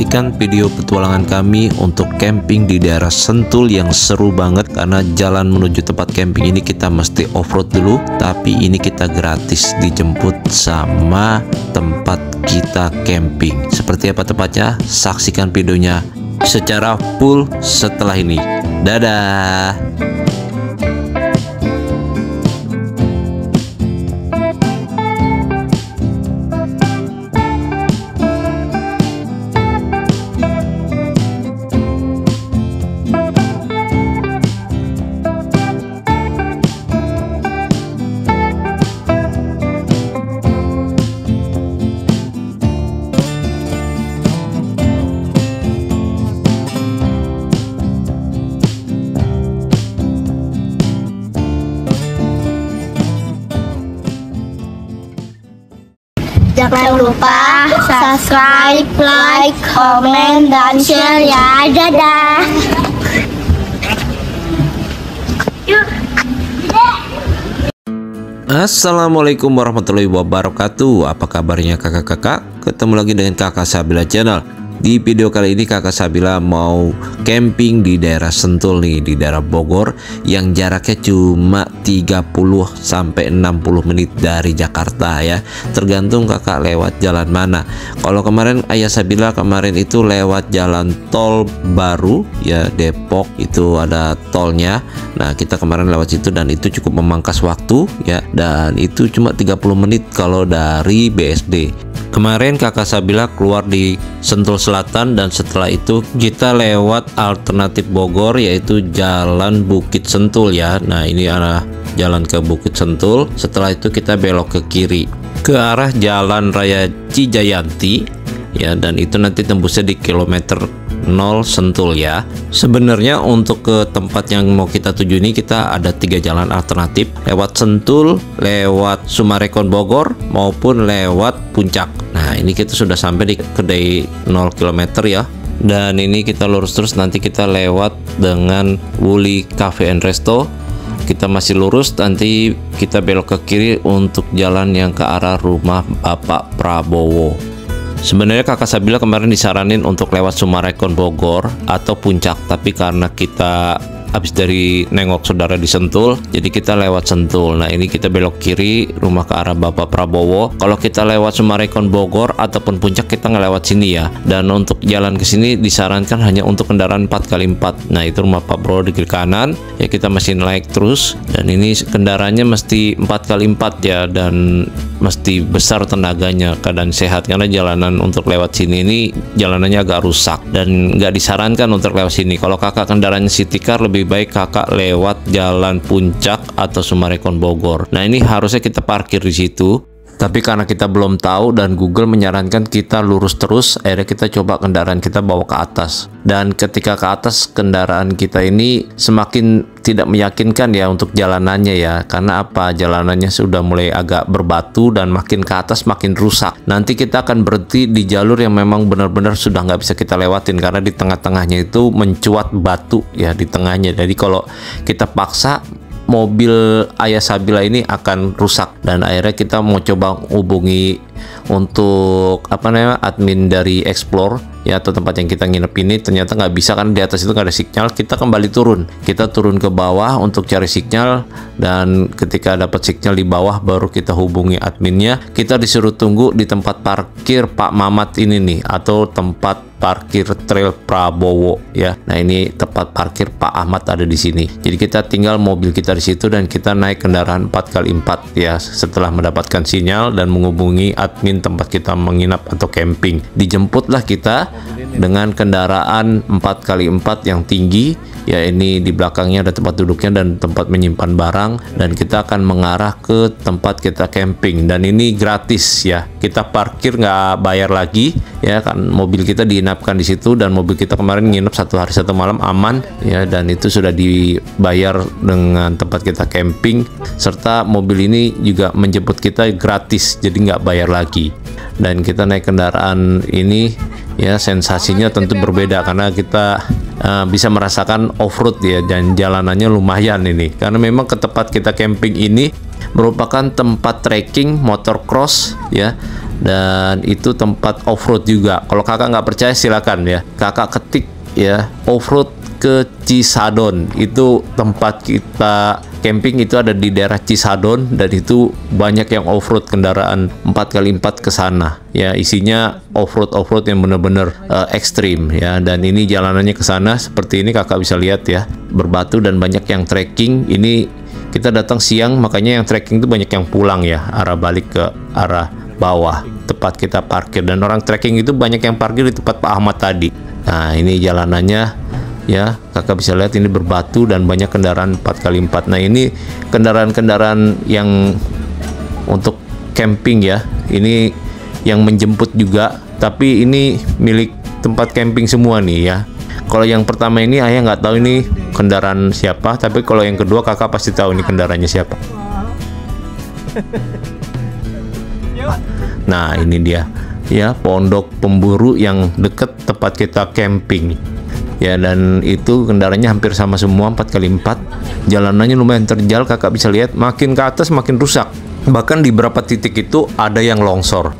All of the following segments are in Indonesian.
saksikan video petualangan kami untuk camping di daerah Sentul yang seru banget, karena jalan menuju tempat camping ini kita mesti off-road dulu, tapi ini kita gratis dijemput sama tempat kita camping. Seperti apa tempatnya? Saksikan videonya secara full setelah ini. Dadah. Jangan lupa subscribe, like, komen, dan share ya. Dadah. Assalamualaikum warahmatullahi wabarakatuh. Apa kabarnya kakak-kakak? Ketemu lagi dengan kakak Sabila Channel. Di video kali ini kakak Sabila mau camping di daerah Sentul nih, di daerah Bogor, yang jaraknya cuma 30 sampai 60 menit dari Jakarta ya. Tergantung kakak lewat jalan mana. Kalau kemarin ayah Sabila kemarin itu lewat jalan tol baru ya, Depok itu ada tolnya. Nah, kita kemarin lewat situ dan itu cukup memangkas waktu ya, dan itu cuma 30 menit kalau dari BSD. Kemarin kakak Sabila keluar di Sentul Selatan dan setelah itu kita lewat alternatif Bogor, yaitu jalan Bukit Sentul ya. Nah, ini arah jalan ke Bukit Sentul. Setelah itu kita belok ke kiri ke arah Jalan Raya Cijayanti ya, dan itu nanti tembusnya di kilometer 0 Sentul ya. Sebenarnya untuk ke tempat yang mau kita tuju ini kita ada 3 jalan alternatif, lewat Sentul, lewat Sumarekon Bogor, maupun lewat Puncak. Nah, ini kita sudah sampai di kedai 0 km ya, dan ini kita lurus terus, nanti kita lewat dengan Wuli Cafe and Resto. Kita masih lurus, nanti kita belok ke kiri untuk jalan yang ke arah rumah Bapak Prabowo. Sebenarnya kakak Sabila kemarin disaranin untuk lewat Sumarekon Bogor atau Puncak, tapi karena kita habis dari nengok saudara di Sentul, jadi kita lewat Sentul. Nah, ini kita belok kiri rumah ke arah Bapak Prabowo. Kalau kita lewat Sumarekon Bogor ataupun Puncak kita nggak lewat sini ya. Dan untuk jalan ke sini disarankan hanya untuk kendaraan 4x4. Nah, itu rumah Pak Prabowo di kiri kanan ya, kita masih naik terus, dan ini kendaraannya mesti 4x4 ya, dan mesti besar tenaganya, keadaan sehat, karena jalanan untuk lewat sini ini jalanannya agak rusak dan nggak disarankan untuk lewat sini. Kalau kakak kendaraannya city car, lebih baik kakak lewat jalan Puncak atau Sumarekon Bogor. Nah, ini harusnya kita parkir di situ, tapi karena kita belum tahu dan Google menyarankan kita lurus terus, akhirnya kita coba kendaraan kita bawa ke atas. Dan ketika ke atas, kendaraan kita ini semakin tidak meyakinkan ya untuk jalanannya ya. Karena apa? Jalanannya sudah mulai agak berbatu dan makin ke atas makin rusak. Nanti kita akan berhenti di jalur yang memang benar-benar sudah nggak bisa kita lewatin, karena di tengah-tengahnya itu mencuat batu ya di tengahnya. Jadi kalau kita paksa, mobil ayah Sabila ini akan rusak, dan akhirnya kita mau coba hubungi untuk admin dari Explore ya, atau tempat yang kita nginep ini. Ternyata nggak bisa, kan di atas itu nggak ada sinyal. Kita kembali turun, kita turun ke bawah untuk cari sinyal, dan ketika dapat sinyal di bawah baru kita hubungi adminnya. Kita disuruh tunggu di tempat parkir Pak Mamat ini nih, atau tempat parkir Trail Prabowo ya. Nah, ini tempat parkir Pak Ahmad ada di sini. Jadi kita tinggal mobil kita di situ dan kita naik kendaraan 4x4 ya, setelah mendapatkan sinyal dan menghubungi admin tempat kita menginap atau camping. Dijemputlah kita dengan kendaraan 4x4 yang tinggi ya. Ini di belakangnya ada tempat duduknya dan tempat menyimpan barang, dan kita akan mengarah ke tempat kita camping, dan ini gratis ya. Kita parkir nggak bayar lagi ya, kan mobil kita diinapkan di situ, dan mobil kita kemarin nginep 1 hari 1 malam aman ya, dan itu sudah dibayar dengan tempat kita camping, serta mobil ini juga menjemput kita gratis, jadi nggak bayar lagi. Dan kita naik kendaraan ini ya, sensasinya tentu berbeda karena kita bisa merasakan off-road ya, dan jalanannya lumayan ini, karena memang ke tempat kita camping ini merupakan tempat trekking motocross ya, dan itu tempat off-road juga. Kalau kakak nggak percaya silakan ya, kakak ketik ya off-road ke Cisadon. Itu tempat kita camping, itu ada di daerah Cisadon, dan itu banyak yang off-road kendaraan 4x4 ke sana ya, isinya off-road yang benar-benar ekstrim ya. Dan ini jalanannya ke sana seperti ini, kakak bisa lihat ya, berbatu dan banyak yang trekking. Ini kita datang siang, makanya yang trekking itu banyak yang pulang ya, arah balik ke arah bawah tempat kita parkir, dan orang trekking itu banyak yang parkir di tempat Pak Ahmad tadi. Nah, ini jalanannya ya, kakak bisa lihat ini berbatu dan banyak kendaraan 4x4. Nah, ini kendaraan-kendaraan yang untuk camping ya, ini yang menjemput juga, tapi ini milik tempat camping semua nih ya. Kalau yang pertama ini ayah nggak tahu ini kendaraan siapa, tapi kalau yang kedua kakak pasti tahu ini kendaraannya siapa. Nah, ini dia ya, pondok pemburu yang deket tempat kita camping ya, dan itu kendaraannya hampir sama semua 4x4. Jalanannya lumayan terjal, kakak bisa lihat makin ke atas makin rusak, bahkan di beberapa titik itu ada yang longsor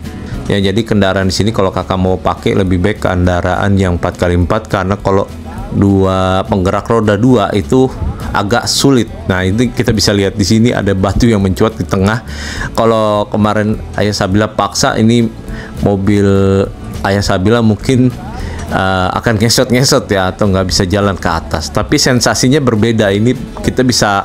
ya. Jadi kendaraan di sini kalau kakak mau pakai lebih baik kendaraan yang 4x4, karena kalau dua penggerak roda 2 itu agak sulit. Nah, ini kita bisa lihat di sini ada batu yang mencuat di tengah. Kalau kemarin ayah Sabila paksa, ini mobil ayah Sabila mungkin akan ngesot-ngesot ya, atau nggak bisa jalan ke atas. Tapi sensasinya berbeda. Ini kita bisa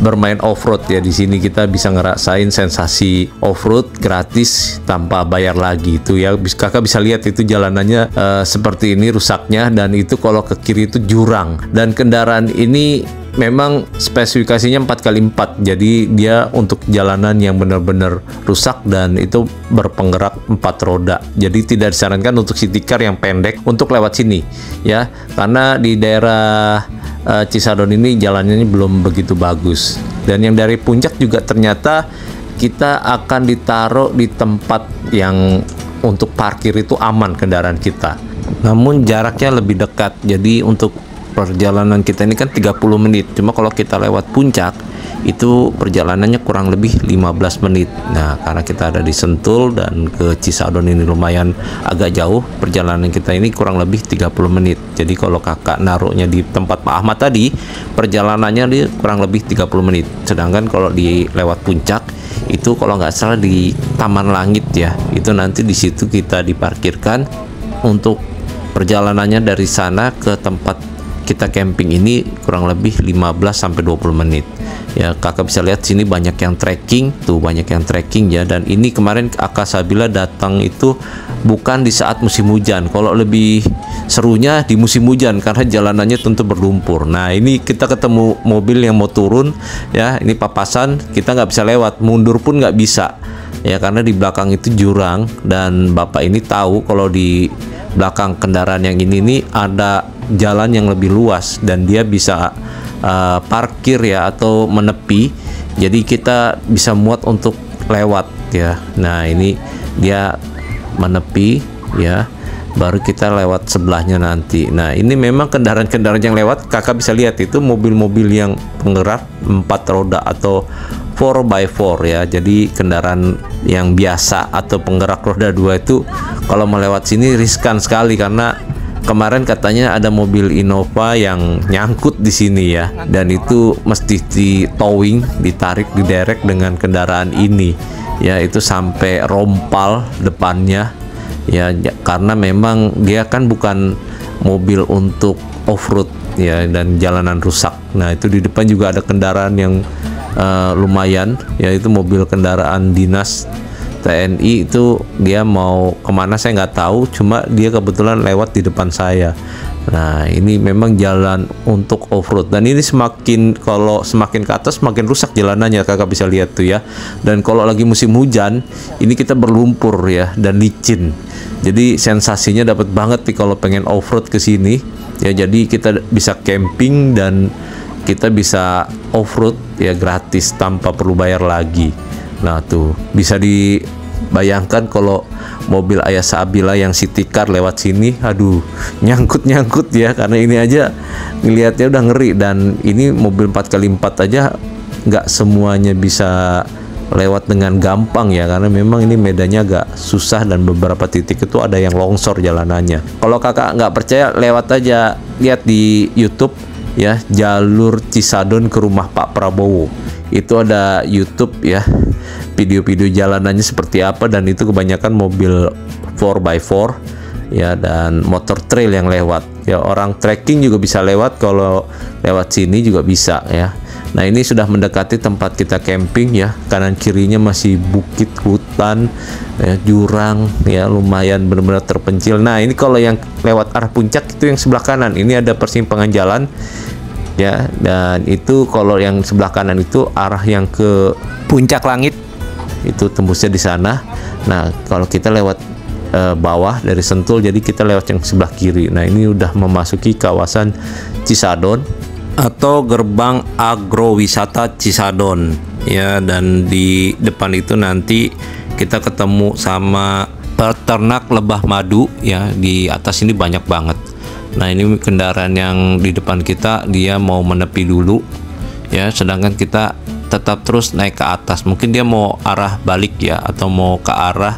bermain off-road ya, di sini kita bisa ngerasain sensasi off-road gratis tanpa bayar lagi itu ya. Kakak bisa lihat itu jalanannya seperti ini rusaknya, dan itu kalau ke kiri itu jurang, dan kendaraan ini memang spesifikasinya 4x4, jadi dia untuk jalanan yang benar-benar rusak, dan itu berpenggerak 4 roda. Jadi tidak disarankan untuk city car yang pendek untuk lewat sini ya, karena di daerah Cisadon ini jalannya belum begitu bagus. Dan yang dari puncak juga ternyata kita akan ditaruh di tempat yang untuk parkir itu aman kendaraan kita, namun jaraknya lebih dekat. Jadi untuk perjalanan kita ini kan 30 menit, cuma kalau kita lewat puncak itu perjalanannya kurang lebih 15 menit. Nah, karena kita ada di Sentul dan ke Cisadon ini lumayan agak jauh, perjalanan kita ini kurang lebih 30 menit. Jadi kalau kakak naruhnya di tempat Pak Ahmad tadi, perjalanannya di kurang lebih 30 menit. Sedangkan kalau di lewat puncak itu kalau nggak salah di Taman Langit ya, itu nanti di situ kita diparkirkan. Untuk perjalanannya dari sana ke tempat kita camping ini kurang lebih 15-20 menit ya. Kakak bisa lihat sini banyak yang trekking tuh, banyak yang trekking ya. Dan ini kemarin Kakak Sabila datang itu bukan di saat musim hujan. Kalau lebih serunya di musim hujan karena jalanannya tentu berlumpur. Nah, ini kita ketemu mobil yang mau turun ya, ini papasan, kita nggak bisa lewat, mundur pun nggak bisa ya, karena di belakang itu jurang. Dan bapak ini tahu kalau di belakang kendaraan yang ini nih ada jalan yang lebih luas, dan dia bisa parkir ya atau menepi, jadi kita bisa muat untuk lewat ya. Nah, ini dia menepi ya, baru kita lewat sebelahnya nanti. Nah, ini memang kendaraan-kendaraan yang lewat, kakak bisa lihat itu mobil-mobil yang penggerak 4 roda atau 4x4 ya. Jadi kendaraan yang biasa atau penggerak roda 2 itu kalau melewat sini riskan sekali, karena kemarin katanya ada mobil Innova yang nyangkut di sini ya, dan itu mesti di towing, ditarik, diderek dengan kendaraan ini ya, itu sampai rompal depannya ya, karena memang dia kan bukan mobil untuk off-road ya, dan jalanan rusak. Nah, itu di depan juga ada kendaraan yang lumayan ya, itu mobil kendaraan dinas TNI, itu dia mau kemana saya nggak tahu, cuma dia kebetulan lewat di depan saya. Nah, ini memang jalan untuk off-road, dan ini kalau semakin ke atas semakin rusak jalanannya, kakak bisa lihat tuh ya. Dan kalau lagi musim hujan ini kita berlumpur ya dan licin, jadi sensasinya dapat banget nih kalau pengen off-road ke sini ya. Jadi kita bisa camping dan kita bisa off-road ya gratis tanpa perlu bayar lagi. Nah, tuh bisa dibayangkan kalau mobil ayah Sabila yang city car lewat sini, aduh, nyangkut ya, karena ini aja ngelihatnya udah ngeri. Dan ini mobil 4x4 aja nggak semuanya bisa lewat dengan gampang ya, karena memang ini medannya agak susah dan beberapa titik itu ada yang longsor jalanannya. Kalau kakak nggak percaya, lewat aja, lihat di YouTube ya, jalur Cisadon ke rumah Pak Prabowo. Itu ada YouTube ya, video-video jalanannya seperti apa, dan itu kebanyakan mobil 4x4 ya, dan motor trail yang lewat ya. Orang trekking juga bisa lewat, kalau lewat sini juga bisa ya. Nah, ini sudah mendekati tempat kita camping ya. Kanan kirinya masih bukit, hutan ya, jurang ya, lumayan benar-benar terpencil. Nah, ini kalau yang lewat arah puncak itu yang sebelah kanan, ini ada persimpangan jalan ya, dan itu kalau yang sebelah kanan itu arah yang ke puncak langit, itu tembusnya di sana. Nah, kalau kita lewat bawah dari Sentul, jadi kita lewat yang sebelah kiri. Nah, ini udah memasuki kawasan Cisadon atau gerbang agrowisata Cisadon ya, dan di depan itu nanti kita ketemu sama peternak lebah madu ya. Di atas ini banyak banget. Nah, ini kendaraan yang di depan kita, dia mau menepi dulu ya, sedangkan kita tetap terus naik ke atas. Mungkin dia mau arah balik ya, atau mau ke arah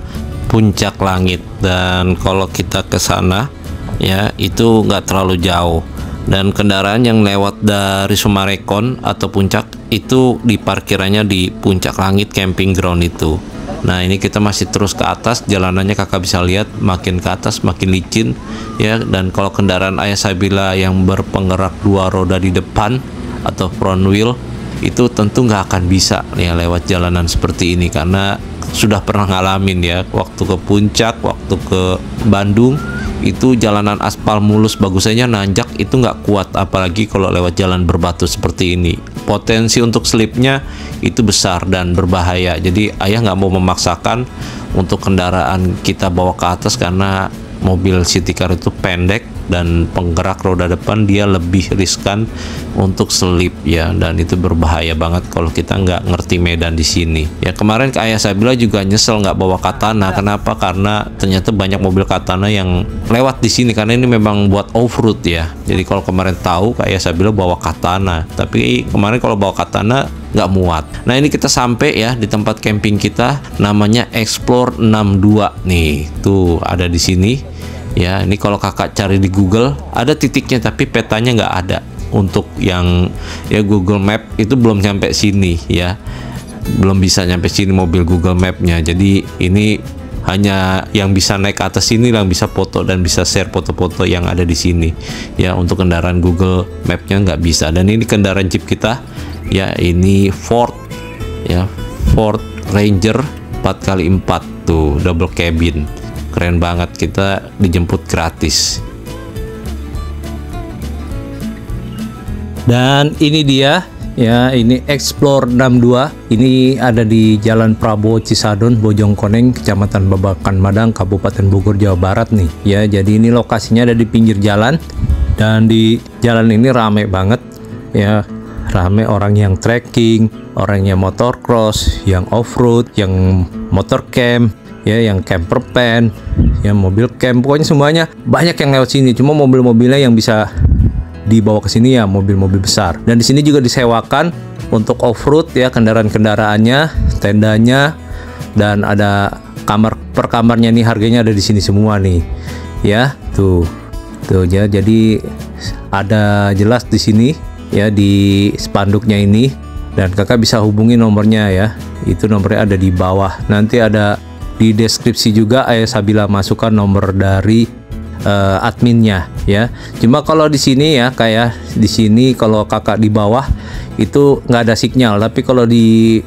puncak langit. Dan kalau kita ke sana ya, itu nggak terlalu jauh, dan kendaraan yang lewat dari Sumarekon atau puncak itu di parkirannya di puncak langit camping ground itu. Nah, ini kita masih terus ke atas, jalanannya kakak bisa lihat makin ke atas makin licin ya. Dan kalau kendaraan Ayah Sabila yang berpenggerak 2 roda di depan atau front wheel, itu tentu nggak akan bisa ya lewat jalanan seperti ini, karena sudah pernah ngalamin ya, waktu ke puncak, waktu ke Bandung, itu jalanan aspal mulus, bagusnya nanjak itu nggak kuat, apalagi kalau lewat jalan berbatu seperti ini. Potensi untuk slipnya itu besar dan berbahaya. Jadi ayah nggak mau memaksakan untuk kendaraan kita bawa ke atas, karena mobil city car itu pendek dan penggerak roda depan dia lebih riskan untuk selip ya, dan itu berbahaya banget kalau kita nggak ngerti medan di sini ya. Kemarin Ayah Sabila juga nyesel nggak bawa katana. Kenapa? Karena ternyata banyak mobil katana yang lewat di sini, karena ini memang buat off-road ya. Jadi kalau kemarin tahu Ayah Sabila bawa katana, tapi kemarin kalau bawa katana nggak muat. Nah, ini kita sampai ya di tempat camping kita, namanya Explore 62 nih, tuh ada di sini ya. Ini kalau kakak cari di Google ada titiknya, tapi petanya nggak ada. Untuk yang ya Google Map itu belum nyampe sini ya, belum bisa nyampe sini mobil Google Map-nya. Jadi ini hanya yang bisa naik ke atas sini, yang bisa foto dan bisa share foto-foto yang ada di sini ya. Untuk kendaraan Google Map-nya nggak bisa. Dan ini kendaraan Jeep kita ya, ini Ford ya, Ford Ranger 4x4 tuh, double cabin, keren banget. Kita dijemput gratis. Dan ini dia ya, ini Explore 62. Ini ada di Jalan Prabowo Cisadon, Bojongkoneng, Kecamatan Babakan Madang, Kabupaten Bogor, Jawa Barat nih ya. Jadi ini lokasinya ada di pinggir jalan, dan di jalan ini rame banget ya. Rame orang yang trekking, orang yang motocross, yang off-road, yang motor camp ya, yang camper van ya, mobil camp, pokoknya semuanya banyak yang lewat sini. Cuma mobil-mobilnya yang bisa dibawa ke sini ya mobil-mobil besar. Dan di sini juga disewakan untuk off-road ya, kendaraan-kendaraannya, tendanya, dan ada kamar per kamarnya nih, harganya ada di sini semua nih ya. Tuh ya, jadi ada jelas di sini ya di spanduknya ini, dan kakak bisa hubungi nomornya ya. Itu nomornya ada di bawah. Nanti ada di deskripsi juga Ayah Sabila masukkan nomor dari adminnya ya. Cuma kalau di sini ya, kayak di sini kalau kakak di bawah itu nggak ada sinyal, tapi kalau di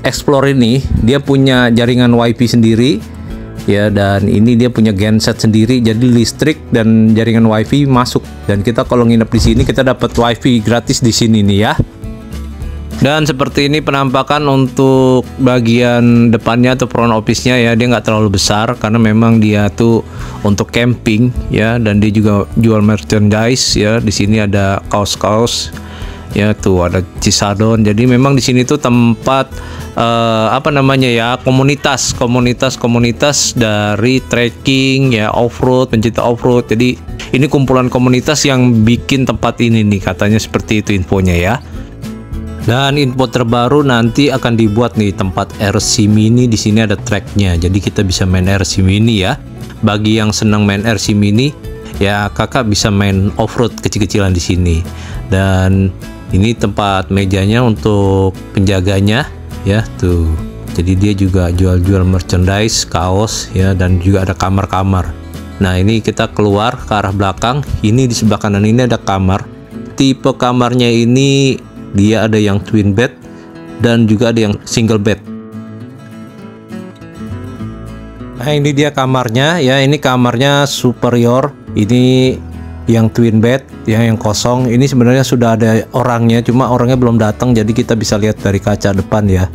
Explore ini dia punya jaringan WiFi sendiri ya, dan ini dia punya genset sendiri, jadi listrik dan jaringan WiFi masuk. Dan kita kalau nginep di sini kita dapat WiFi gratis di sini nih ya. Dan seperti ini penampakan untuk bagian depannya atau front office-nya ya. Dia nggak terlalu besar karena memang dia tuh untuk camping ya, dan dia juga jual merchandise ya. Di sini ada kaos-kaos ya, tuh ada Cisadon. Jadi memang di sini tuh tempat apa namanya ya, komunitas dari trekking ya, off-road, pencinta off-road. Jadi ini kumpulan komunitas yang bikin tempat ini nih, katanya seperti itu infonya ya. Dan info terbaru nanti akan dibuat nih tempat RC Mini. Di sini ada tracknya, jadi kita bisa main RC Mini ya. Bagi yang senang main RC Mini, ya kakak bisa main off-road kecil-kecilan di sini. Dan ini tempat mejanya untuk penjaganya ya tuh. Jadi dia juga jual-jual merchandise, kaos ya, dan juga ada kamar-kamar. Nah ini kita keluar ke arah belakang. Ini di sebelah kanan ini ada kamar. Tipe kamarnya ini dia ada yang twin bed dan juga ada yang single bed. Nah ini dia kamarnya ya, ini kamarnya superior. Ini yang twin bed ya, yang kosong. Ini sebenarnya sudah ada orangnya, cuma orangnya belum datang, jadi kita bisa lihat dari kaca depan ya.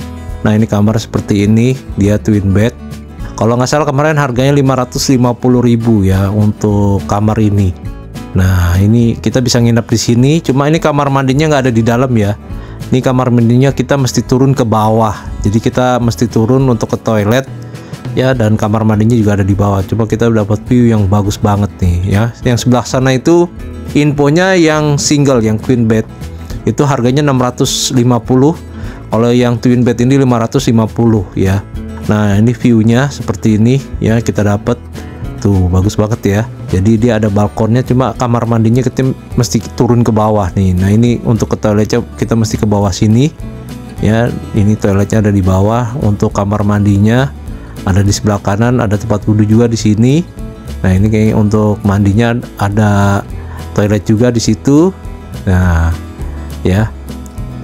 Nah ini kamar seperti ini, dia twin bed. Kalau nggak salah kemarin harganya 550.000 ya untuk kamar ini. Nah ini kita bisa nginep di sini, cuma ini kamar mandinya nggak ada di dalam ya. Ini kamar mandinya kita mesti turun ke bawah, jadi kita mesti turun untuk ke toilet ya, dan kamar mandinya juga ada di bawah. Coba kita dapat view yang bagus banget nih ya. Yang sebelah sana itu infonya yang single, yang queen bed itu harganya 650. Kalau yang twin bed ini 550 ya. Nah ini viewnya seperti ini ya, kita dapat tuh bagus banget ya. Jadi dia ada balkonnya, cuma kamar mandinya kita mesti turun ke bawah nih. Nah ini untuk ke toiletnya kita mesti ke bawah sini ya. Ini toiletnya ada di bawah. Untuk kamar mandinya ada di sebelah kanan, ada tempat wudhu juga di sini. Nah ini kayak untuk mandinya ada toilet juga di situ. Nah ya,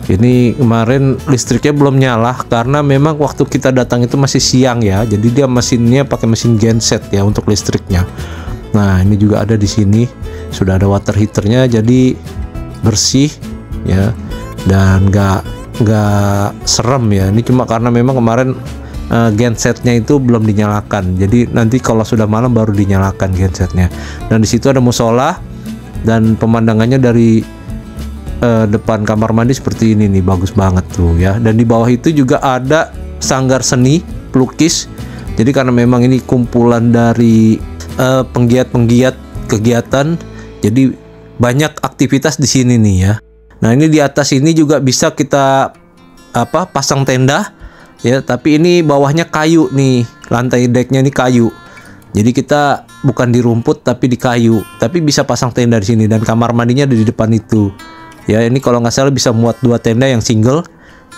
ini kemarin listriknya belum nyala karena memang waktu kita datang itu masih siang ya. Jadi dia mesinnya pakai mesin genset ya untuk listriknya. Nah ini juga ada di sini, sudah ada water heaternya, jadi bersih ya, dan nggak serem ya. Ini cuma karena memang kemarin gensetnya itu belum dinyalakan, jadi nanti kalau sudah malam baru dinyalakan gensetnya. Dan di situ ada musola, dan pemandangannya dari depan kamar mandi seperti ini nih, bagus banget tuh ya. Dan di bawah itu juga ada sanggar seni pelukis. Jadi karena memang ini kumpulan dari penggiat-penggiat kegiatan, jadi banyak aktivitas di sini nih ya. Nah ini di atas ini juga bisa kita pasang tenda ya, tapi ini bawahnya kayu nih, lantai decknya ini kayu. Jadi kita bukan di rumput tapi di kayu, tapi bisa pasang tenda di sini. Dan kamar mandinya ada di depan itu. Ya ini kalau nggak salah bisa muat 2 tenda yang single.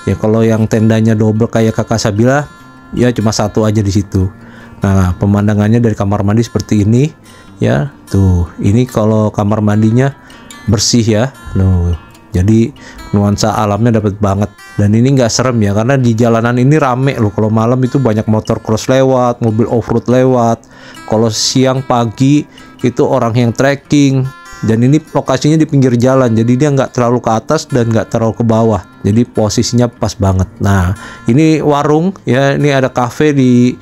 Ya kalau yang tendanya double kayak kakak Sabila, ya cuma 1 aja di situ. Nah pemandangannya dari kamar mandi seperti ini ya. Tuh ini kalau kamar mandinya bersih ya. Jadi nuansa alamnya dapat banget. Dan ini nggak serem ya, karena di jalanan ini rame loh. Kalau malam itu banyak motor cross lewat, mobil off-road lewat. Kalau siang pagi itu orang yang trekking. Dan ini lokasinya di pinggir jalan, jadi dia nggak terlalu ke atas dan nggak terlalu ke bawah. Jadi posisinya pas banget. Nah ini warung ya, ini ada cafe di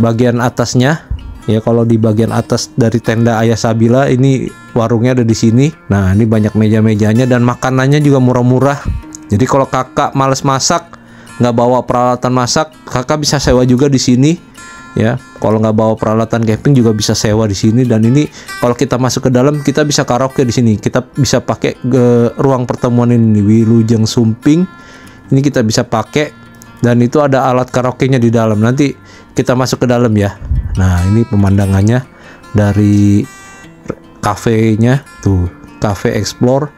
bagian atasnya ya. Kalau di bagian atas dari tenda Ayah Sabila, ini warungnya ada di sini. Nah ini banyak meja-mejanya dan makanannya juga murah-murah. Jadi kalau kakak males masak, nggak bawa peralatan masak, kakak bisa sewa juga di sini ya. Kalau nggak bawa peralatan camping juga bisa sewa di sini. Dan ini kalau kita masuk ke dalam, kita bisa karaoke di sini. Kita bisa pakai ruang pertemuan ini, Wilujeng Sumping. Ini kita bisa pakai, dan itu ada alat karaoke-nya di dalam. Nanti kita masuk ke dalam ya. Nah ini pemandangannya dari kafenya tuh, Cafe Explore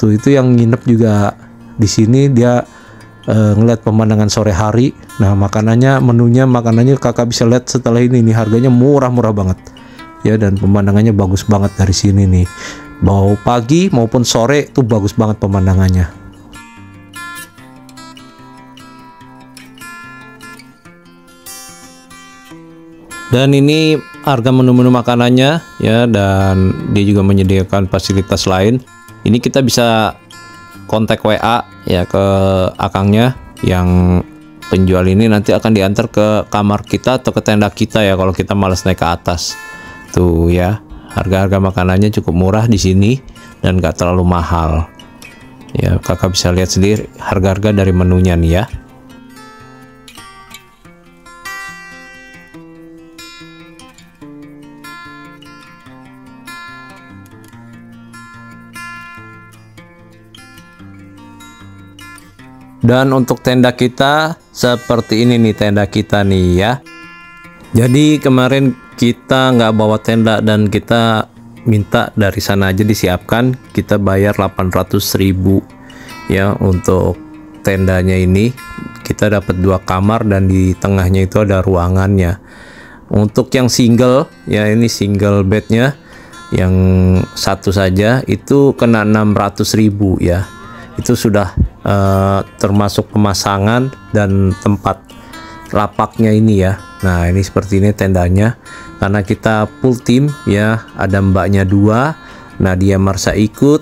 tuh. Itu yang nginep juga di sini, dia ngeliat pemandangan sore hari. Nah makanannya kakak bisa lihat setelah ini nih, harganya murah-murah banget ya, dan pemandangannya bagus banget dari sini nih. Mau pagi maupun sore tuh bagus banget pemandangannya. Dan ini harga menu-menu makanannya ya, dan dia juga menyediakan fasilitas lain. Ini kita bisa kontak WA ya ke akangnya yang penjual ini, nanti akan diantar ke kamar kita atau ke tenda kita ya kalau kita malas naik ke atas. Tuh ya, harga-harga makanannya cukup murah di sini dan gak terlalu mahal. Ya kakak bisa lihat sendiri harga-harga dari menunya nih ya. Dan untuk tenda kita seperti ini nih, tenda kita nih ya. Jadi kemarin kita nggak bawa tenda dan kita minta dari sana aja disiapkan. Kita bayar 800.000 ya untuk tendanya ini. Kita dapat 2 kamar dan di tengahnya itu ada ruangannya. Untuk yang single ya, ini single bednya yang satu saja itu kena 600.000 ya. Itu sudah termasuk pemasangan dan tempat lapaknya ini ya. Nah ini seperti ini tendanya, karena kita full team ya. Ada mbaknya 2, Nadia Marsha ikut,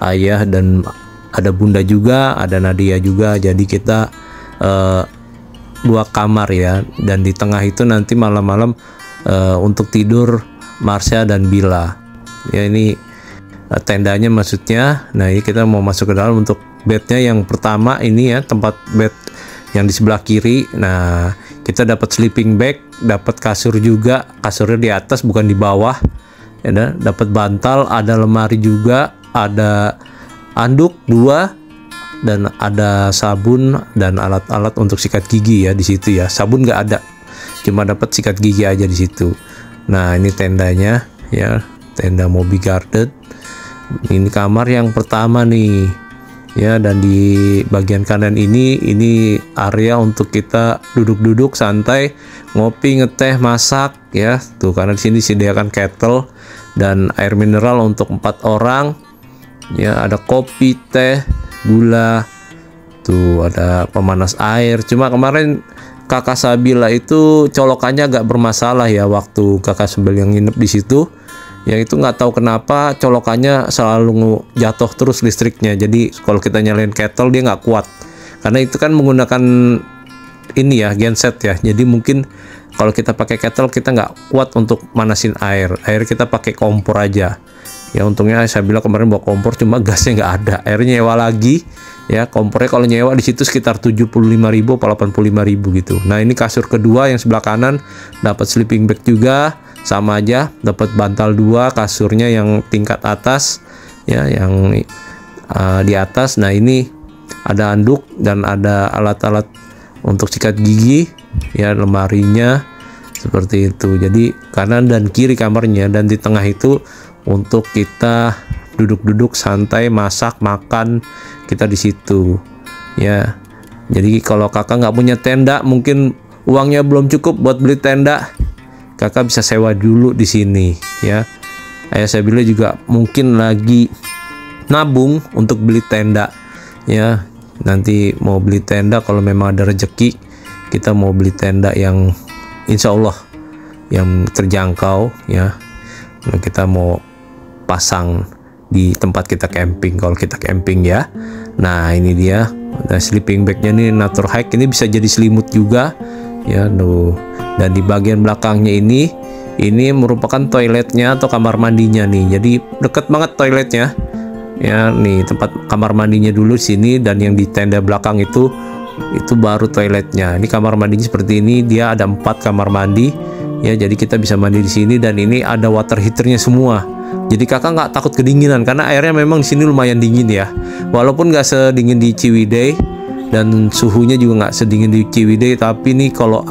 ayah dan ada bunda juga, ada Nadia juga. Jadi kita 2 kamar ya, dan di tengah itu nanti malam-malam untuk tidur Marsha dan Bila ya. Ini tendanya maksudnya. Nah ini kita mau masuk ke dalam. Untuk bednya yang pertama ini ya, tempat bed yang di sebelah kiri. Nah kita dapat sleeping bag, dapat kasur juga, kasurnya di atas bukan di bawah ya. Dapat bantal, ada lemari juga, ada anduk 2, dan ada sabun dan alat-alat untuk sikat gigi ya di situ ya. Sabun nggak ada, cuma dapat sikat gigi aja di situ. Nah ini tendanya ya, tenda Moby Garden. Ini kamar yang pertama nih ya, dan di bagian kanan ini area untuk kita duduk-duduk santai, ngopi, ngeteh, masak ya. Tuh karena di sini disediakan kettle dan air mineral untuk 4 orang ya. Ada kopi, teh, gula, tuh ada pemanas air. Cuma kemarin kakak Sabila itu colokannya agak bermasalah ya waktu kakak Sabila yang nginep di situ. Yang itu nggak tahu kenapa colokannya selalu jatuh terus listriknya. Jadi kalau kita nyalain kettle dia nggak kuat, karena itu kan menggunakan ini ya, genset ya. Jadi mungkin kalau kita pakai kettle kita nggak kuat untuk manasin air kita pakai kompor aja ya. Untungnya saya bilang kemarin bawa kompor, cuma gasnya nggak ada. Airnya nyewa lagi ya. Kompornya kalau nyewa di situ sekitar 75.000 atau 85.000 gitu. Nah ini kasur kedua yang sebelah kanan, dapat sleeping bag juga, sama aja, dapat bantal 2, kasurnya yang tingkat atas ya, yang di atas. Nah ini ada anduk dan ada alat-alat untuk sikat gigi ya, lemarinya seperti itu. Jadi kanan dan kiri kamarnya, dan di tengah itu untuk kita duduk-duduk santai, masak, makan, kita di situ ya. Jadi kalau kakak nggak punya tenda, mungkin uangnya belum cukup buat beli tenda, kakak bisa sewa dulu di sini ya. Ayah saya bilang juga mungkin lagi nabung untuk beli tenda ya. Nanti mau beli tenda kalau memang ada rezeki, kita mau beli tenda yang insya Allah yang terjangkau ya. Nah, kita mau pasang di tempat kita camping kalau kita camping ya. Nah ini dia. Nah, sleeping bagnya nih Nature Hike, ini bisa jadi selimut juga ya. Dan di bagian belakangnya ini merupakan toiletnya atau kamar mandinya nih. Jadi deket banget toiletnya ya. Nih tempat kamar mandinya dulu sini, dan yang di tenda belakang itu baru toiletnya. Ini kamar mandinya seperti ini, dia ada 4 kamar mandi ya. Jadi kita bisa mandi di sini, dan ini ada water heaternya semua. Jadi kakak nggak takut kedinginan, karena airnya memang di sini lumayan dingin ya. Walaupun nggak sedingin di Ciwidey dan suhunya juga nggak sedingin di Ciwidey, tapi nih kalau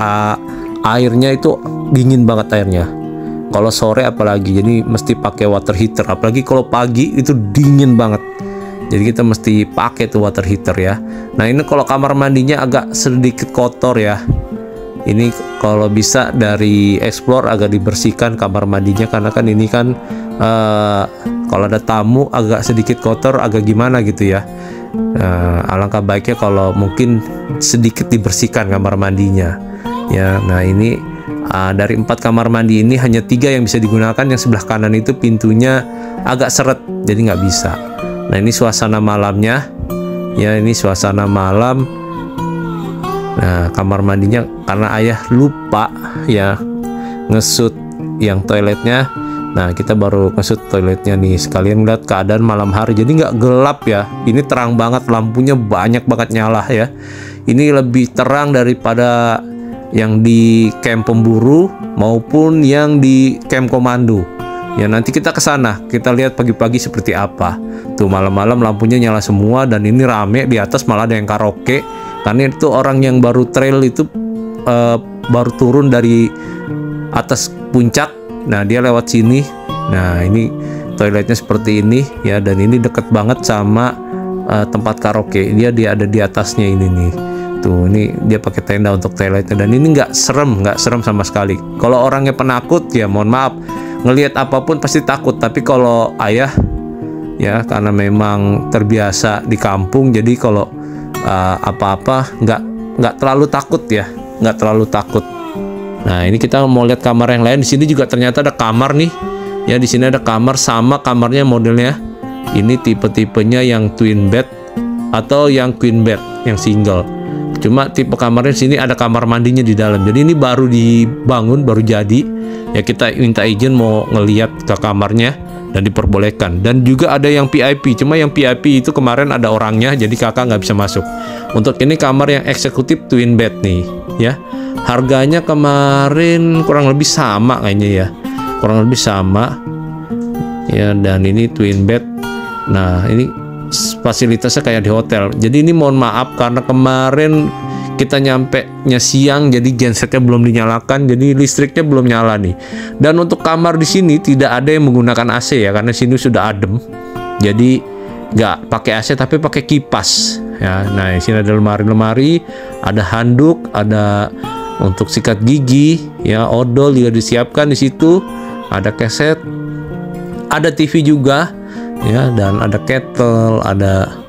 airnya itu dingin banget airnya. Kalau sore apalagi, jadi mesti pakai water heater. Apalagi kalau pagi itu dingin banget. Jadi kita mesti pakai tuh water heater ya. Nah ini kalau kamar mandinya agak sedikit kotor ya. Ini kalau bisa dari explore agak dibersihkan kamar mandinya, karena kan ini kan kalau ada tamu agak sedikit kotor, agak gimana gitu ya. Alangkah baiknya kalau mungkin sedikit dibersihkan kamar mandinya ya. Nah ini dari 4 kamar mandi ini hanya 3 yang bisa digunakan. Yang sebelah kanan itu pintunya agak seret, jadi nggak bisa. Nah ini suasana malamnya ya, ini suasana malam. Nah kamar mandinya karena ayah lupa ya ngesut yang toiletnya. Nah kita baru ngesut toiletnya nih, sekalian lihat keadaan malam hari, jadi nggak gelap ya. Ini terang banget, lampunya banyak banget nyala ya. Ini lebih terang daripada yang di camp pemburu maupun yang di camp komando Ya nanti kita ke sana, kita lihat pagi-pagi seperti apa. Tuh malam-malam lampunya nyala semua dan ini rame, di atas malah ada yang karaoke. Karena itu orang yang baru trail itu baru turun dari atas puncak. Nah dia lewat sini. Nah ini toiletnya seperti ini ya, dan ini deket banget sama tempat karaoke. Dia ada di atasnya ini nih. Tuh ini dia pakai tenda untuk toiletnya, dan ini nggak serem sama sekali. Kalau orangnya penakut ya mohon maaf, ngelihat apapun pasti takut. Tapi kalau ayah ya karena memang terbiasa di kampung, jadi kalau apa-apa nggak terlalu takut ya, nggak terlalu takut. Nah ini kita mau lihat kamar yang lain. Di sini juga ternyata ada kamar nih ya, di sini ada kamar sama kamarnya modelnya. Ini tipe-tipenya yang twin bed atau yang queen bed, yang single. Cuma tipe kamarnya di sini ada kamar mandinya di dalam. Jadi ini baru dibangun, baru jadi. Ya kita minta izin mau ngeliat ke kamarnya dan diperbolehkan. Dan juga ada yang VIP. Cuma yang VIP itu kemarin ada orangnya, jadi kakak nggak bisa masuk. Untuk ini kamar yang eksekutif twin bed nih, ya. Harganya kemarin kurang lebih sama kayaknya ya. Kurang lebih sama. Ya, dan ini twin bed. Nah, ini fasilitasnya kayak di hotel. Jadi ini mohon maaf karena kemarin kita nyampe-nya siang, jadi gensetnya belum dinyalakan, jadi listriknya belum nyala nih. Dan untuk kamar di sini tidak ada yang menggunakan AC ya, karena sini sudah adem. Jadi nggak pakai AC tapi pakai kipas ya. Nah, di sini ada lemari-lemari, ada handuk, ada untuk sikat gigi ya, odol juga disiapkan di situ. Ada keset, ada TV juga. Ya, dan ada kettle, ada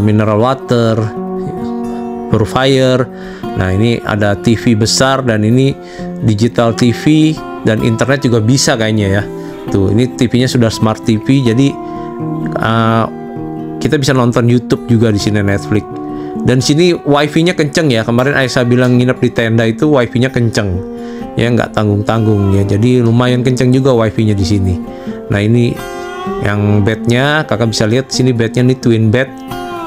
mineral water, purifier. Nah ini ada TV besar, dan ini digital TV dan internet juga bisa kayaknya ya. Tuh ini TV-nya sudah smart TV, jadi kita bisa nonton YouTube juga di sini, Netflix. Dan sini wifi-nya kenceng ya. Kemarin Aisyah bilang nginep di tenda itu wifi-nya kenceng ya, nggak tanggung-tanggung ya. Jadi lumayan kenceng juga wifi-nya di sini. Nah ini yang bednya, kakak bisa lihat sini bednya nih twin bed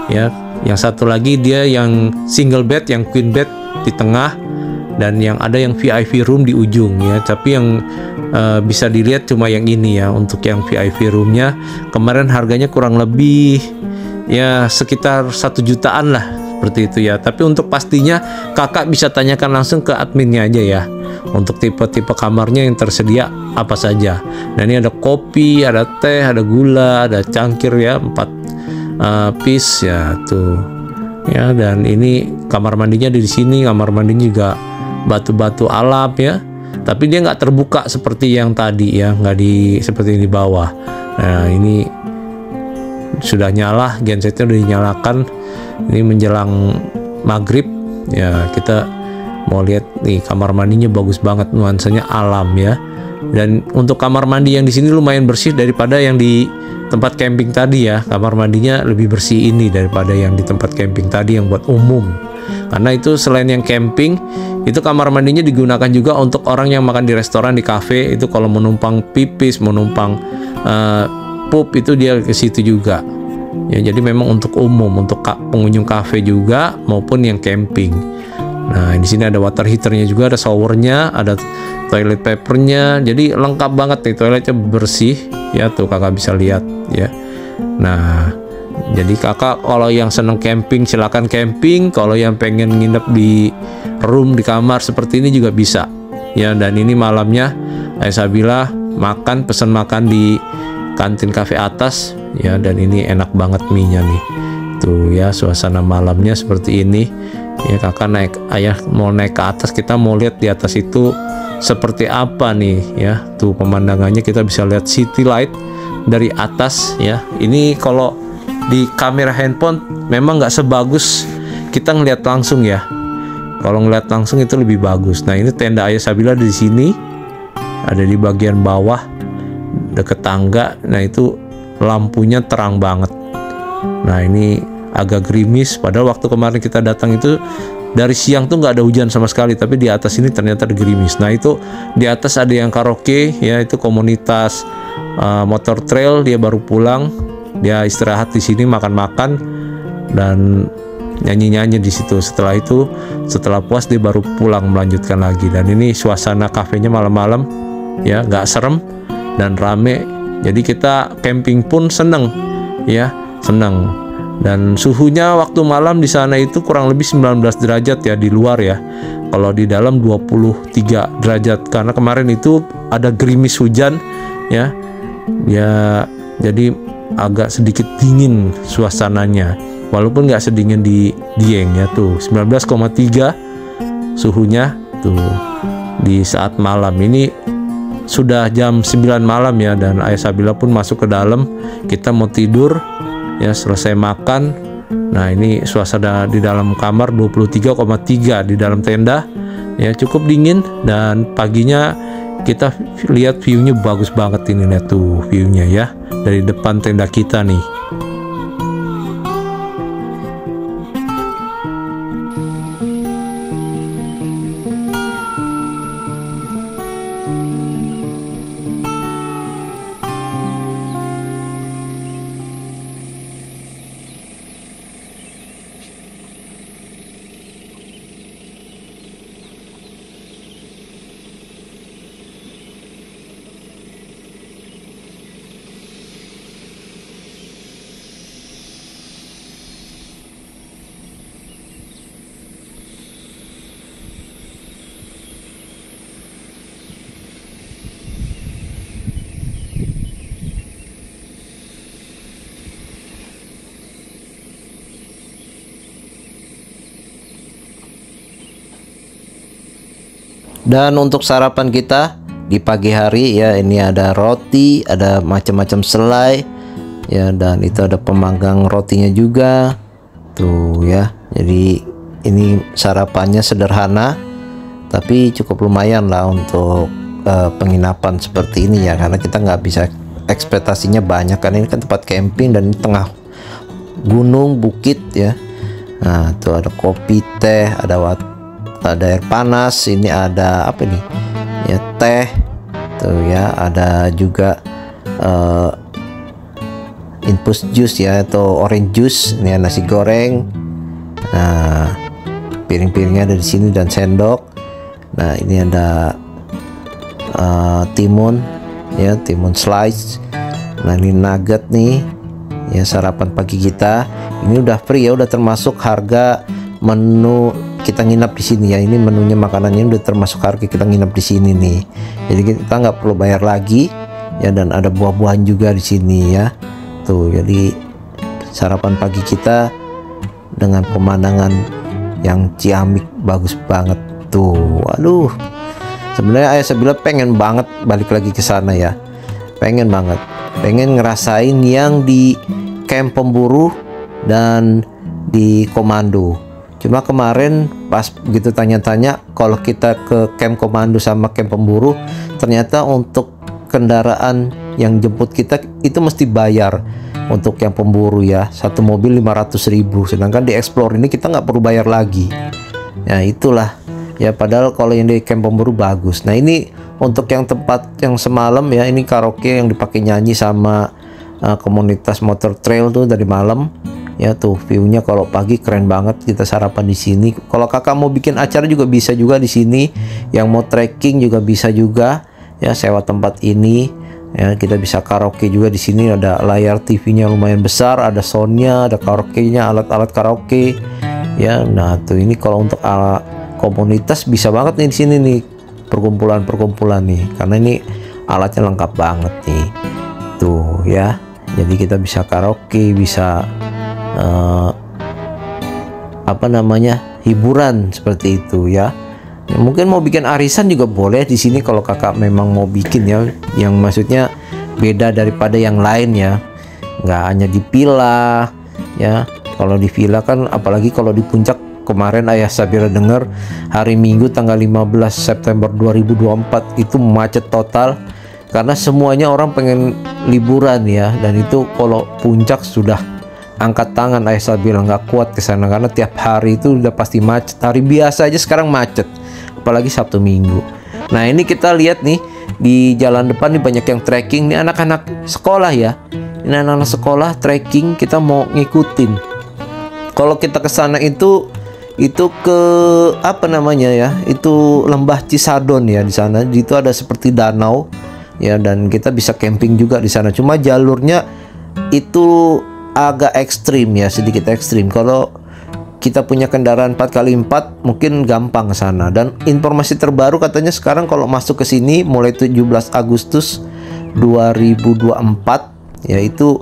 ya. Yang satu lagi dia yang single bed, yang queen bed di tengah, dan yang ada yang VIP room di ujung ya. Tapi yang bisa dilihat cuma yang ini ya. Untuk yang VIP roomnya kemarin harganya kurang lebih ya sekitar 1 jutaan lah, seperti itu ya. Tapi untuk pastinya kakak bisa tanyakan langsung ke adminnya aja ya, untuk tipe-tipe kamarnya yang tersedia apa saja. Nah ini ada kopi, ada teh, ada gula, ada cangkir ya, 4 piece ya tuh ya. Dan ini kamar mandinya di sini. Kamar mandinya juga batu-batu alam ya, tapi dia nggak terbuka seperti yang tadi ya, nggak seperti di bawah. Nah ini sudah nyala, gensetnya udah dinyalakan. Ini menjelang maghrib ya, kita mau lihat nih kamar mandinya bagus banget, nuansanya alam ya. Dan untuk kamar mandi yang di sini lumayan bersih daripada yang di tempat camping tadi ya. Kamar mandinya lebih bersih ini daripada yang di tempat camping tadi yang buat umum. Karena itu selain yang camping, itu kamar mandinya digunakan juga untuk orang yang makan di restoran, di cafe. Itu kalau menumpang pipis, menumpang pup, itu dia ke situ juga. Ya, jadi memang untuk umum, untuk pengunjung cafe juga maupun yang camping. Nah, di sini ada water heaternya juga, ada showernya, ada toilet papernya. Jadi lengkap banget nih, toiletnya bersih ya, tuh kakak bisa lihat ya. Nah, jadi kakak kalau yang seneng camping silakan camping, kalau yang pengen nginep di room, di kamar seperti ini juga bisa ya. Dan ini malamnya Aisyah makan, pesan makan di kantin cafe atas ya. Dan ini enak banget mie-nya nih tuh ya, suasana malamnya seperti ini ya. Kakak ayah mau naik ke atas, kita mau lihat di atas itu seperti apa nih ya. Tuh pemandangannya kita bisa lihat city light dari atas ya. Ini kalau di kamera handphone memang nggak sebagus kita ngelihat langsung ya. Kalau ngelihat langsung itu lebih bagus. Nah ini tenda ayah Sabila di sini, ada di bagian bawah deket tangga. Nah itu lampunya terang banget. Nah ini agak gerimis, padahal waktu kemarin kita datang itu dari siang tuh nggak ada hujan sama sekali, tapi di atas ini ternyata ada gerimis. Nah itu di atas ada yang karaoke ya, itu komunitas motor trail, dia baru pulang, dia istirahat di sini, makan-makan dan nyanyi-nyanyi di situ. Setelah itu, setelah puas dia baru pulang melanjutkan lagi. Dan ini suasana kafenya malam-malam ya, nggak serem, dan rame. Jadi kita camping pun seneng ya, seneng. Dan suhunya waktu malam di sana itu kurang lebih 19 derajat ya di luar ya. Kalau di dalam 23 derajat karena kemarin itu ada gerimis hujan ya. Ya, jadi agak sedikit dingin suasananya. Walaupun nggak sedingin di Dieng ya tuh, 19,3 suhunya tuh di saat malam. Ini sudah jam 9 malam ya, dan Ayah Sabila pun masuk ke dalam. Kita mau tidur ya, selesai makan. Nah, ini suasana di dalam kamar 23,3 di dalam tenda ya, cukup dingin. Dan paginya kita lihat view-nya bagus banget. Ini lihat tuh view-nya ya dari depan tenda kita nih. Dan untuk sarapan kita di pagi hari ya, ini ada roti, ada macam-macam selai ya, dan itu ada pemanggang rotinya juga tuh ya. Jadi ini sarapannya sederhana tapi cukup lumayan lah untuk penginapan seperti ini ya, karena kita nggak bisa ekspektasinya banyak kan, ini kan tempat camping dan di tengah gunung bukit ya. Nah, tuh ada kopi, teh, ada air panas, ini ada apa nih ya, teh tuh ya, ada juga infus jus ya atau orange juice, ini ya, nasi goreng. Nah, piring-piringnya ada di sini dan sendok. Nah, ini ada timun ya, timun slice. Nah, ini nugget nih ya, sarapan pagi kita. Ini udah free ya, udah termasuk harga menu kita nginap di sini ya. Ini menunya, makanannya udah termasuk harga kita nginap di sini nih. Jadi kita nggak perlu bayar lagi ya, dan ada buah-buahan juga di sini ya. Tuh, jadi sarapan pagi kita dengan pemandangan yang ciamik bagus banget tuh. Aduh, sebenarnya Ayah Sabila pengen banget balik lagi ke sana ya. Pengen banget, pengen ngerasain yang di camp pemburu dan di komando. Cuma kemarin pas begitu tanya-tanya, kalau kita ke camp komando sama camp pemburu, ternyata untuk kendaraan yang jemput kita itu mesti bayar. Untuk yang pemburu ya, satu mobil 500.000, sedangkan di explore ini kita nggak perlu bayar lagi ya. Itulah ya, padahal kalau yang di camp pemburu bagus. Nah, ini untuk yang tempat yang semalam ya, ini karaoke yang dipakai nyanyi sama komunitas motor trail tuh dari malam ya. Tuh viewnya kalau pagi keren banget. Kita sarapan di sini. Kalau kakak mau bikin acara juga bisa juga di sini. Yang mau trekking juga bisa juga ya, sewa tempat ini ya. Kita bisa karaoke juga di sini. Ada layar TV-nya lumayan besar, ada soundnya, ada karaoke-nya, alat-alat karaoke ya. Nah, tuh ini kalau untuk komunitas bisa banget nih di sini nih, perkumpulan nih, karena ini alatnya lengkap banget nih tuh ya. Jadi kita bisa karaoke, bisa apa namanya, hiburan seperti itu ya. Mungkin mau bikin arisan juga boleh di sini kalau kakak memang mau bikin ya, yang maksudnya beda daripada yang lain ya, nggak hanya di villa ya. Kalau di villa kan, apalagi kalau di puncak, kemarin Ayah Sabila dengar hari Minggu tanggal 15 September 2024 itu macet total karena semuanya orang pengen liburan ya. Dan itu kalau puncak sudah angkat tangan, Ayah Sabila nggak kuat ke sana karena tiap hari itu udah pasti macet. Hari biasa aja sekarang macet, apalagi Sabtu Minggu. Nah, ini kita lihat nih di jalan depan nih banyak yang trekking nih, anak-anak sekolah ya. Ini anak-anak sekolah trekking, kita mau ngikutin. Kalau kita ke sana itu ke apa namanya ya? Itu Lembah Cisadon ya di sana. Itu ada seperti danau. ya, dan kita bisa camping juga di sana. Cuma jalurnya itu agak ekstrim ya, sedikit ekstrim. Kalau kita punya kendaraan 4x4 mungkin gampang ke sana. Dan informasi terbaru katanya sekarang kalau masuk ke sini mulai 17 Agustus 2024 yaitu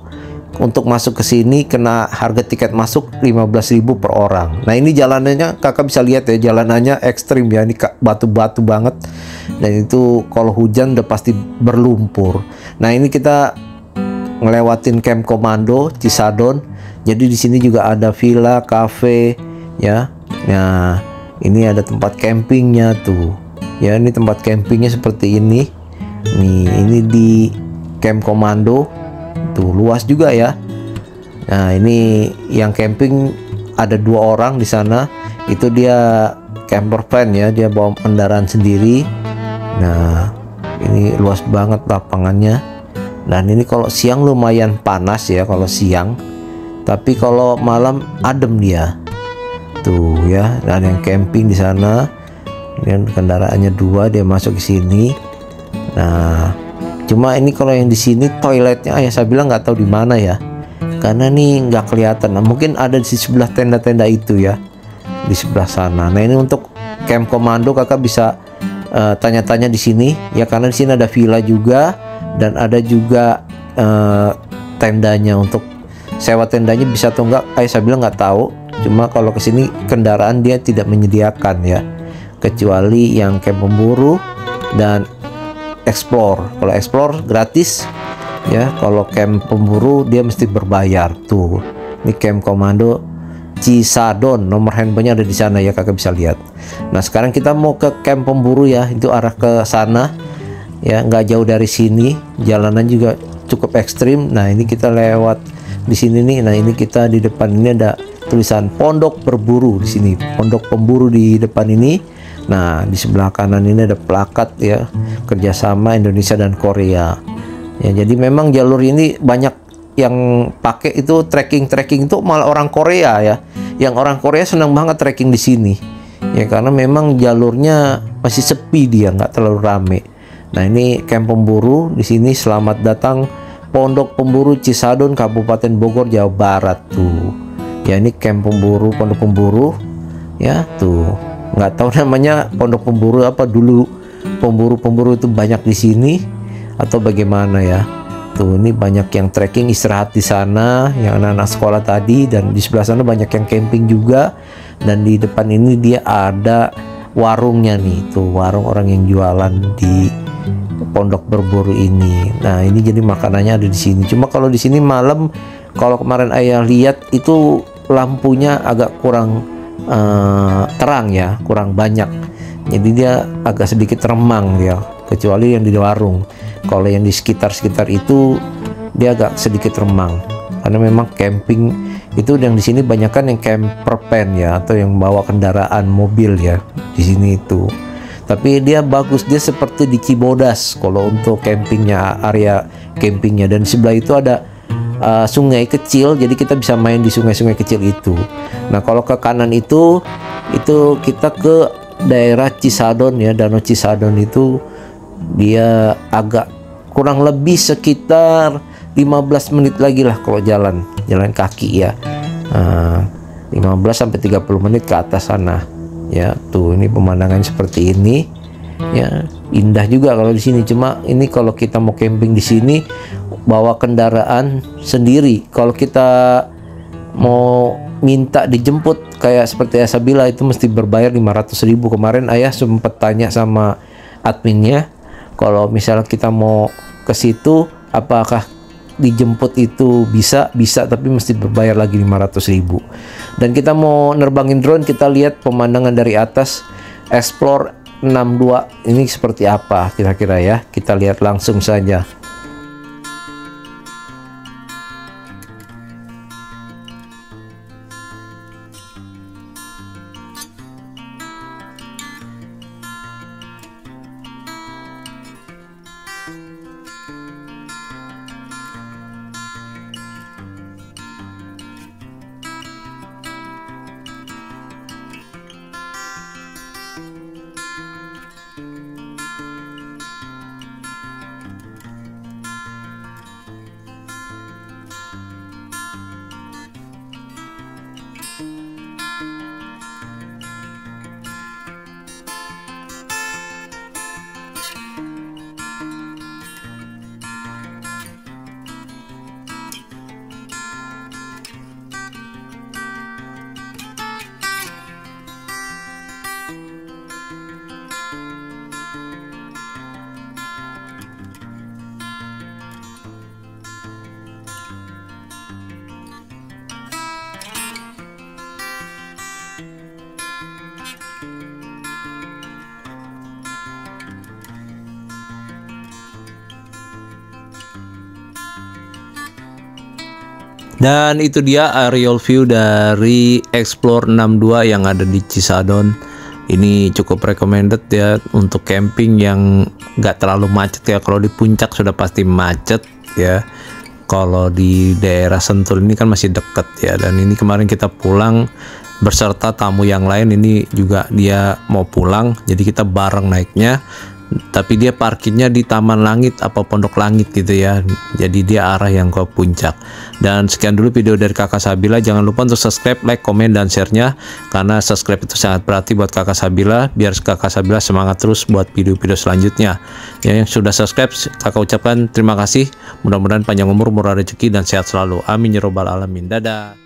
untuk masuk ke sini kena harga tiket masuk 15.000 per orang. Nah, ini jalanannya kakak bisa lihat ya, jalanannya ekstrim ya, ini batu-batu banget, dan itu kalau hujan udah pasti berlumpur. Nah, ini kita ngelewatin Camp Komando Cisadon. Jadi di sini juga ada villa, cafe ya. Nah, ini ada tempat campingnya tuh. Ya, ini tempat campingnya seperti ini. Nih, ini di Camp Komando. Tuh, luas juga ya. Nah, ini yang camping ada 2 orang di sana. Itu dia camper van ya, dia bawa kendaraan sendiri. Nah, ini luas banget lapangannya. Dan ini kalau siang lumayan panas ya kalau siang. Tapi kalau malam adem dia. Tuh ya, ada yang camping di sana. Dan kendaraannya 2, dia masuk ke sini. Nah, cuma ini kalau yang di sini toiletnya ayah saya bilang nggak tahu di mana ya, karena nih nggak kelihatan. Nah, mungkin ada di sebelah tenda-tenda itu ya, di sebelah sana. Nah, ini untuk Camp Komando kakak bisa tanya-tanya di sini ya, karena di sini ada villa juga dan ada juga tendanya. Untuk sewa tendanya bisa atau enggak ayah saya bilang nggak tahu. Cuma kalau ke sini kendaraan dia tidak menyediakan ya, kecuali yang Camp Pemburu dan Explore. Kalau Explore gratis ya, kalau Camp Pemburu dia mesti berbayar. Tuh, ini Camp Komando Cisadon, nomor handphonenya ada di sana ya, kakak bisa lihat. Nah, sekarang kita mau ke Camp Pemburu ya, itu arah ke sana ya, nggak jauh dari sini. Jalanan juga cukup ekstrim. Nah, ini kita lewat di sini nih. Nah, ini kita di depan ini ada tulisan Pondok Berburu di sini, Pondok Pemburu di depan ini. Nah, di sebelah kanan ini ada plakat ya, kerjasama Indonesia dan Korea. Ya, jadi memang jalur ini banyak yang pakai itu trekking itu malah orang Korea ya. Yang orang Korea senang banget trekking di sini. Ya, karena memang jalurnya masih sepi, dia nggak terlalu rame. Nah, ini Camp Pemburu di sini. Selamat datang Pondok Pemburu Cisadon, Kabupaten Bogor, Jawa Barat tuh. Ya, ini Camp Pemburu, Pondok Pemburu ya tuh. Nggak tahu namanya Pondok Pemburu apa dulu, pemburu itu banyak di sini atau bagaimana ya. Tuh, ini banyak yang trekking istirahat di sana, yang anak-anak sekolah tadi, dan di sebelah sana banyak yang camping juga. Dan di depan ini dia ada warungnya nih, tuh warung orang yang jualan di Pondok Berburu ini. Nah, ini jadi makanannya ada di sini. Cuma kalau di sini malam, kalau kemarin ayah lihat itu lampunya agak kurang terang ya, kurang banyak. Jadi dia agak sedikit remang dia, kecuali yang di warung. Kalau yang di sekitar itu dia agak sedikit remang, karena memang camping itu yang di sini banyak kan yang camper van ya, atau yang bawa kendaraan mobil ya di sini itu. Tapi dia bagus, dia seperti di Cibodas kalau untuk campingnya, area campingnya. Dan di sebelah itu ada sungai kecil, jadi kita bisa main di sungai-sungai kecil itu. Nah, kalau ke kanan itu kita ke daerah Cisadon ya, Danau Cisadon itu dia agak kurang lebih sekitar 15 menit lagi lah kalau jalan kaki ya. 15 sampai 30 menit ke atas sana. Ya, tuh ini pemandangan seperti ini. Ya, indah juga kalau di sini. Cuma ini kalau kita mau camping di sini bawa kendaraan sendiri. Kalau kita mau minta dijemput kayak seperti Asa Bila itu mesti berbayar 500.000. Kemarin ayah sempat tanya sama adminnya, kalau misalnya kita mau ke situ apakah dijemput itu bisa, tapi mesti berbayar lagi 500.000. Dan kita mau nerbangin drone, kita lihat pemandangan dari atas Explore 62 ini seperti apa kira-kira ya. Kita lihat langsung saja. Dan itu dia aerial view dari Explore 62 yang ada di Cisadon. Ini cukup recommended ya untuk camping yang nggak terlalu macet ya. Kalau di puncak sudah pasti macet ya. Kalau di daerah Sentul ini kan masih deket ya. Dan ini kemarin kita pulang beserta tamu yang lain, ini juga dia mau pulang. Jadi kita bareng naiknya. Tapi dia parkirnya di Taman Langit apa Pondok Langit gitu ya. Jadi dia arah yang ke puncak. Dan sekian dulu video dari Kakak Sabila. Jangan lupa untuk subscribe, like, komen, dan share-nya, karena subscribe itu sangat berarti buat Kakak Sabila, biar Kakak Sabila semangat terus buat video-video selanjutnya. Yang sudah subscribe, Kakak ucapkan terima kasih. Mudah-mudahan panjang umur, murah rezeki, dan sehat selalu. Amin ya robbal alamin. Dadah.